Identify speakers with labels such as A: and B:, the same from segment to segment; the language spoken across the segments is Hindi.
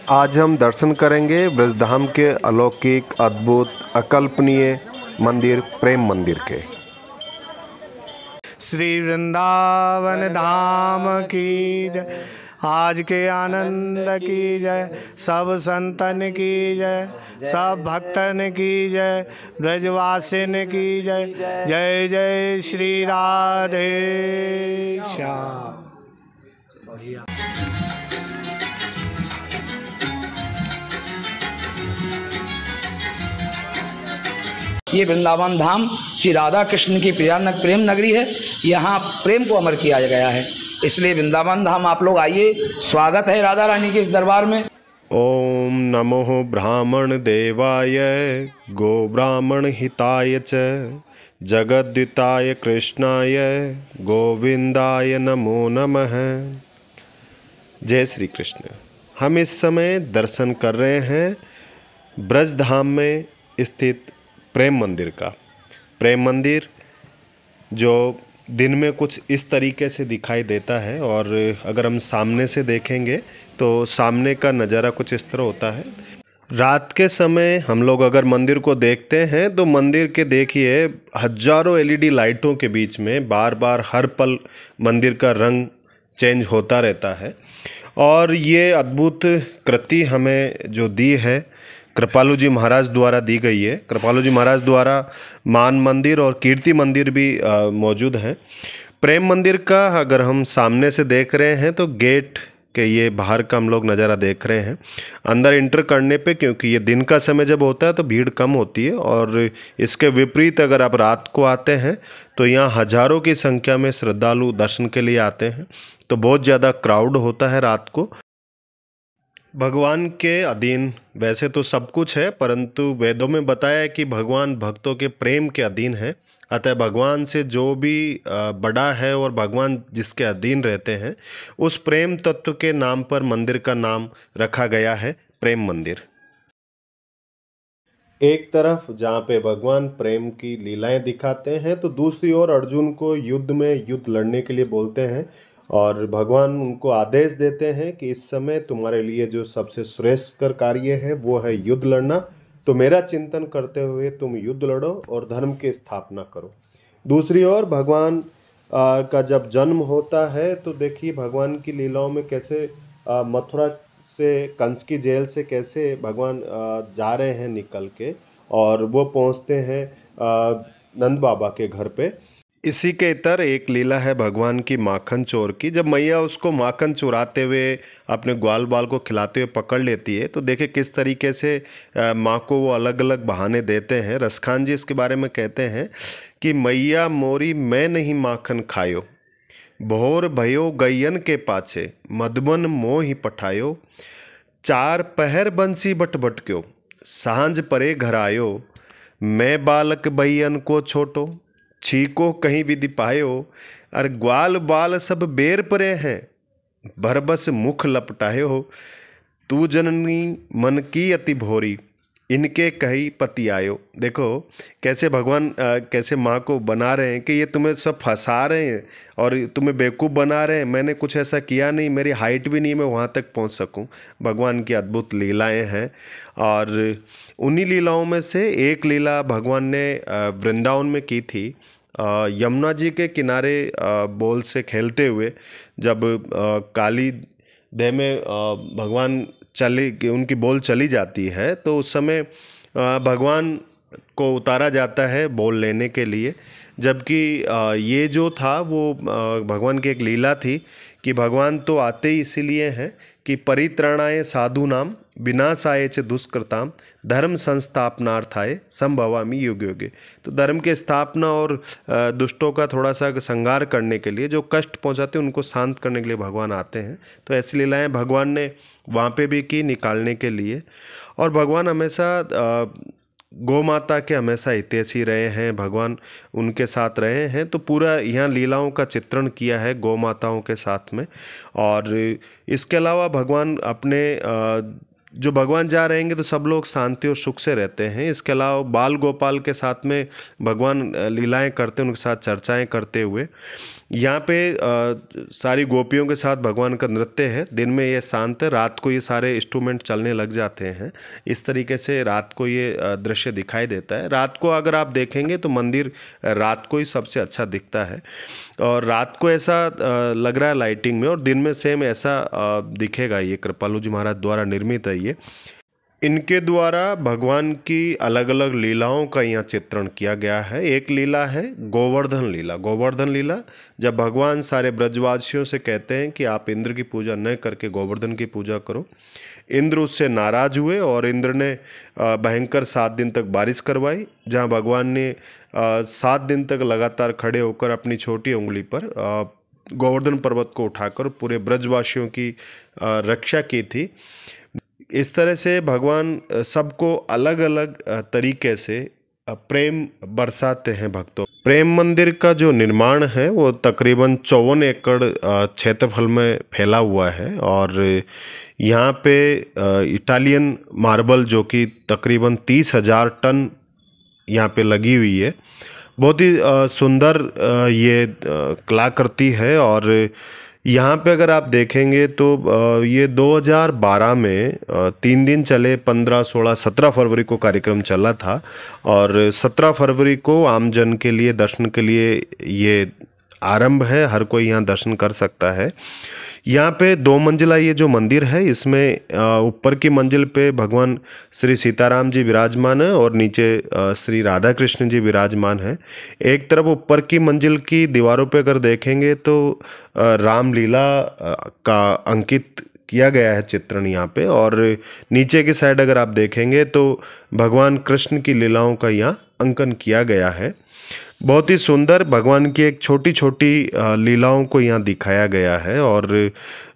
A: आज हम दर्शन करेंगे ब्रजधाम के अलौकिक, अद्भुत, अकल्पनीय मंदिर प्रेम मंदिर के।
B: श्री वृंदावन धाम की जय, आज के आनंद की जय, सब संतन की जय, सब भक्तन की जय, ब्रजवासिन की जय, जय जय श्री राधे श्याम।
C: ये वृंदावन धाम श्री राधा कृष्ण की प्रेम नगरी है। यहाँ प्रेम को अमर किया गया है, इसलिए वृंदावन धाम आप लोग आइए। स्वागत है राधा रानी के इस दरबार में।
A: ओम नमो ब्राह्मण देवाय गो ब्राह्मण हिताय च जगद्दिताय कृष्णाय गोविंदाय नमो नमः। जय श्री कृष्ण। हम इस समय दर्शन कर रहे हैं ब्रजधाम में स्थित प्रेम मंदिर का। प्रेम मंदिर जो दिन में कुछ इस तरीके से दिखाई देता है, और अगर हम सामने से देखेंगे तो सामने का नज़ारा कुछ इस तरह होता है। रात के समय हम लोग अगर मंदिर को देखते हैं तो मंदिर के देखिए हजारों एलईडी लाइटों के बीच में बार बार हर पल मंदिर का रंग चेंज होता रहता है। और ये अद्भुत कृति हमें जो दी है कृपालु जी महाराज द्वारा दी गई है। कृपालु जी महाराज द्वारा मान मंदिर और कीर्ति मंदिर भी मौजूद हैं। प्रेम मंदिर का अगर हम सामने से देख रहे हैं तो गेट के ये बाहर का हम लोग नज़ारा देख रहे हैं। अंदर इंटर करने पे, क्योंकि ये दिन का समय जब होता है तो भीड़ कम होती है, और इसके विपरीत अगर आप रात को आते हैं तो यहाँ हजारों की संख्या में श्रद्धालु दर्शन के लिए आते हैं। तो बहुत ज़्यादा क्राउड होता है रात को। भगवान के अधीन वैसे तो सब कुछ है, परंतु वेदों में बताया है कि भगवान भक्तों के प्रेम के अधीन है। अतः भगवान से जो भी बड़ा है और भगवान जिसके अधीन रहते हैं, उस प्रेम तत्व के नाम पर मंदिर का नाम रखा गया है प्रेम मंदिर। एक तरफ जहाँ पे भगवान प्रेम की लीलाएं दिखाते हैं तो दूसरी ओर अर्जुन को युद्ध में युद्ध लड़ने के लिए बोलते हैं, और भगवान उनको आदेश देते हैं कि इस समय तुम्हारे लिए जो सबसे श्रेष्ठ कार्य है वो है युद्ध लड़ना। तो मेरा चिंतन करते हुए तुम युद्ध लड़ो और धर्म की स्थापना करो। दूसरी ओर भगवान का जब जन्म होता है तो देखिए भगवान की लीलाओं में कैसे मथुरा से, कंस की जेल से कैसे भगवान जा रहे हैं निकल के, और वो पहुंचते हैं नंद बाबा के घर पे। इसी के इतर एक लीला है भगवान की माखन चोर की। जब मैया उसको माखन चुराते हुए अपने ग्वाल बाल को खिलाते हुए पकड़ लेती है तो देखे किस तरीके से माँ को वो अलग अलग बहाने देते हैं। रसखान जी इसके बारे में कहते हैं कि मैया मोरी मैं नहीं माखन खायो, भोर भयो गैयन के पाछे मधुबन मोह ही पठायो, चार पहर बंसी बट बटक्यो सांझ परे घर आयो, मैं बालक बैयन को छोटो छीको कहीं विधि पायो, अर ग्वाल बाल सब बेर परे हैं भरबस मुख लपटायो, तू जननी मन की अति भोरी इनके कही पति आयो। देखो कैसे भगवान कैसे माँ को बना रहे हैं कि ये तुम्हें सब फंसा रहे हैं और तुम्हें बेवकूफ़ बना रहे हैं। मैंने कुछ ऐसा किया नहीं, मेरी हाइट भी नहीं मैं वहाँ तक पहुँच सकूँ। भगवान की अद्भुत लीलाएं हैं, और उन्हीं लीलाओं में से एक लीला भगवान ने वृंदावन में की थी। यमुना जी के किनारे बोल से खेलते हुए जब काली देह में भगवान उनकी बोल चली जाती है तो उस समय भगवान को उतारा जाता है बोल लेने के लिए। जबकि ये जो था वो भगवान की एक लीला थी कि भगवान तो आते ही इसीलिए हैं कि परित्राणाय साधु नाम विनाशाय च दुष्कृताम धर्म संस्थापनार्थाय संभवामि युग युगे। तो धर्म के स्थापना और दुष्टों का थोड़ा सा संहार करने के लिए, जो कष्ट पहुंचाते हैं उनको शांत करने के लिए भगवान आते हैं। तो ऐसी लीलाएं भगवान ने वहाँ पे भी की निकालने के लिए। और भगवान हमेशा गौ माता के हमेशा हितैषी रहे हैं, भगवान उनके साथ रहे हैं। तो पूरा यहाँ लीलाओं का चित्रण किया है गौ माताओं के साथ में। और इसके अलावा भगवान अपने जो भगवान जा रहेंगे तो सब लोग शांति और सुख से रहते हैं। इसके अलावा बाल गोपाल के साथ में भगवान लीलाएं करते हैं, उनके साथ चर्चाएं करते हुए। यहाँ पे सारी गोपियों के साथ भगवान का नृत्य है। दिन में ये शांत है, रात को ये सारे इंस्ट्रूमेंट चलने लग जाते हैं। इस तरीके से रात को ये दृश्य दिखाई देता है। रात को अगर आप देखेंगे तो मंदिर रात को ही सबसे अच्छा दिखता है, और रात को ऐसा लग रहा है लाइटिंग में, और दिन में सेम ऐसा दिखेगा। ये कृपालु जी महाराज द्वारा निर्मित है ये। इनके द्वारा भगवान की अलग अलग लीलाओं का यहाँ चित्रण किया गया है। एक लीला है गोवर्धन लीला। गोवर्धन लीला जब भगवान सारे ब्रजवासियों से कहते हैं कि आप इंद्र की पूजा न करके गोवर्धन की पूजा करो, इंद्र उससे नाराज हुए और इंद्र ने भयंकर 7 दिन तक बारिश करवाई, जहाँ भगवान ने 7 दिन तक लगातार खड़े होकर अपनी छोटी उंगली पर गोवर्धन पर्वत को उठाकर पूरे ब्रजवासियों की रक्षा की थी। इस तरह से भगवान सबको अलग अलग तरीके से प्रेम बरसाते हैं भक्तों। प्रेम मंदिर का जो निर्माण है वो तकरीबन 54 एकड़ क्षेत्रफल में फैला हुआ है, और यहाँ पे इटालियन मार्बल जो कि तकरीबन 30,000 टन यहाँ पे लगी हुई है। बहुत ही सुंदर ये कलाकृति है। और यहाँ पे अगर आप देखेंगे तो ये 2012 में 3 दिन चले, 15, 16, 17 फरवरी को कार्यक्रम चला था, और 17 फरवरी को आमजन के लिए दर्शन के लिए ये आरंभ है। हर कोई यहाँ दर्शन कर सकता है। यहाँ पे 2 मंजिला ये जो मंदिर है, इसमें ऊपर की मंजिल पे भगवान श्री सीताराम जी विराजमान है और नीचे श्री राधा कृष्ण जी विराजमान है। एक तरफ ऊपर की मंजिल की दीवारों पे अगर देखेंगे तो रामलीला का अंकित किया गया है चित्रण यहाँ पे, और नीचे की साइड अगर आप देखेंगे तो भगवान कृष्ण की लीलाओं का यहाँ अंकन किया गया है। बहुत ही सुंदर भगवान की एक छोटी छोटी लीलाओं को यहाँ दिखाया गया है, और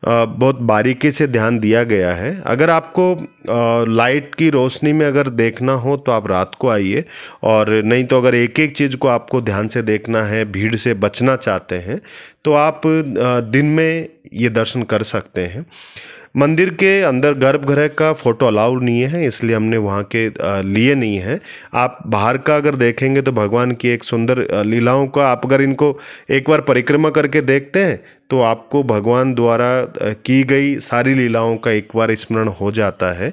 A: बहुत बारीकी से ध्यान दिया गया है। अगर आपको लाइट की रोशनी में अगर देखना हो तो आप रात को आइए, और नहीं तो अगर एक एक चीज़ को आपको ध्यान से देखना है, भीड़ से बचना चाहते हैं, तो आप दिन में ये दर्शन कर सकते हैं। मंदिर के अंदर गर्भगृह का फ़ोटो अलाउ नहीं है, इसलिए हमने वहाँ के लिए नहीं है। आप बाहर का अगर देखेंगे तो भगवान की एक सुंदर लीलाओं का आप अगर इनको एक बार परिक्रमा करके देखते हैं तो आपको भगवान द्वारा की गई सारी लीलाओं का एक बार स्मरण हो जाता है।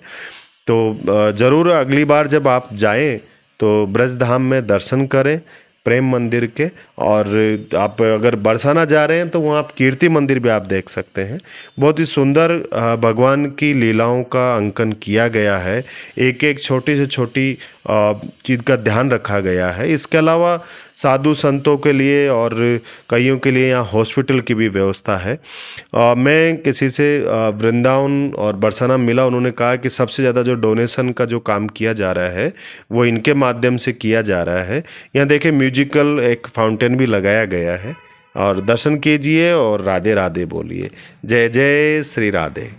A: तो ज़रूर अगली बार जब आप जाएं तो ब्रजधाम में दर्शन करें प्रेम मंदिर के। और आप अगर बरसाना जा रहे हैं तो वहाँ आप कीर्ति मंदिर भी आप देख सकते हैं। बहुत ही सुंदर भगवान की लीलाओं का अंकन किया गया है। एक एक छोटी से छोटी चीज़ का ध्यान रखा गया है। इसके अलावा साधु संतों के लिए और कईयों के लिए यहाँ हॉस्पिटल की भी व्यवस्था है। मैं किसी से वृंदावन और बरसाना मिला, उन्होंने कहा कि सबसे ज़्यादा जो डोनेशन का जो काम किया जा रहा है वो इनके माध्यम से किया जा रहा है। यहाँ देखिए म्यूजिकल एक फाउंटेन भी लगाया गया है। और दर्शन कीजिए और राधे राधे बोलिए। जय जय श्री राधे।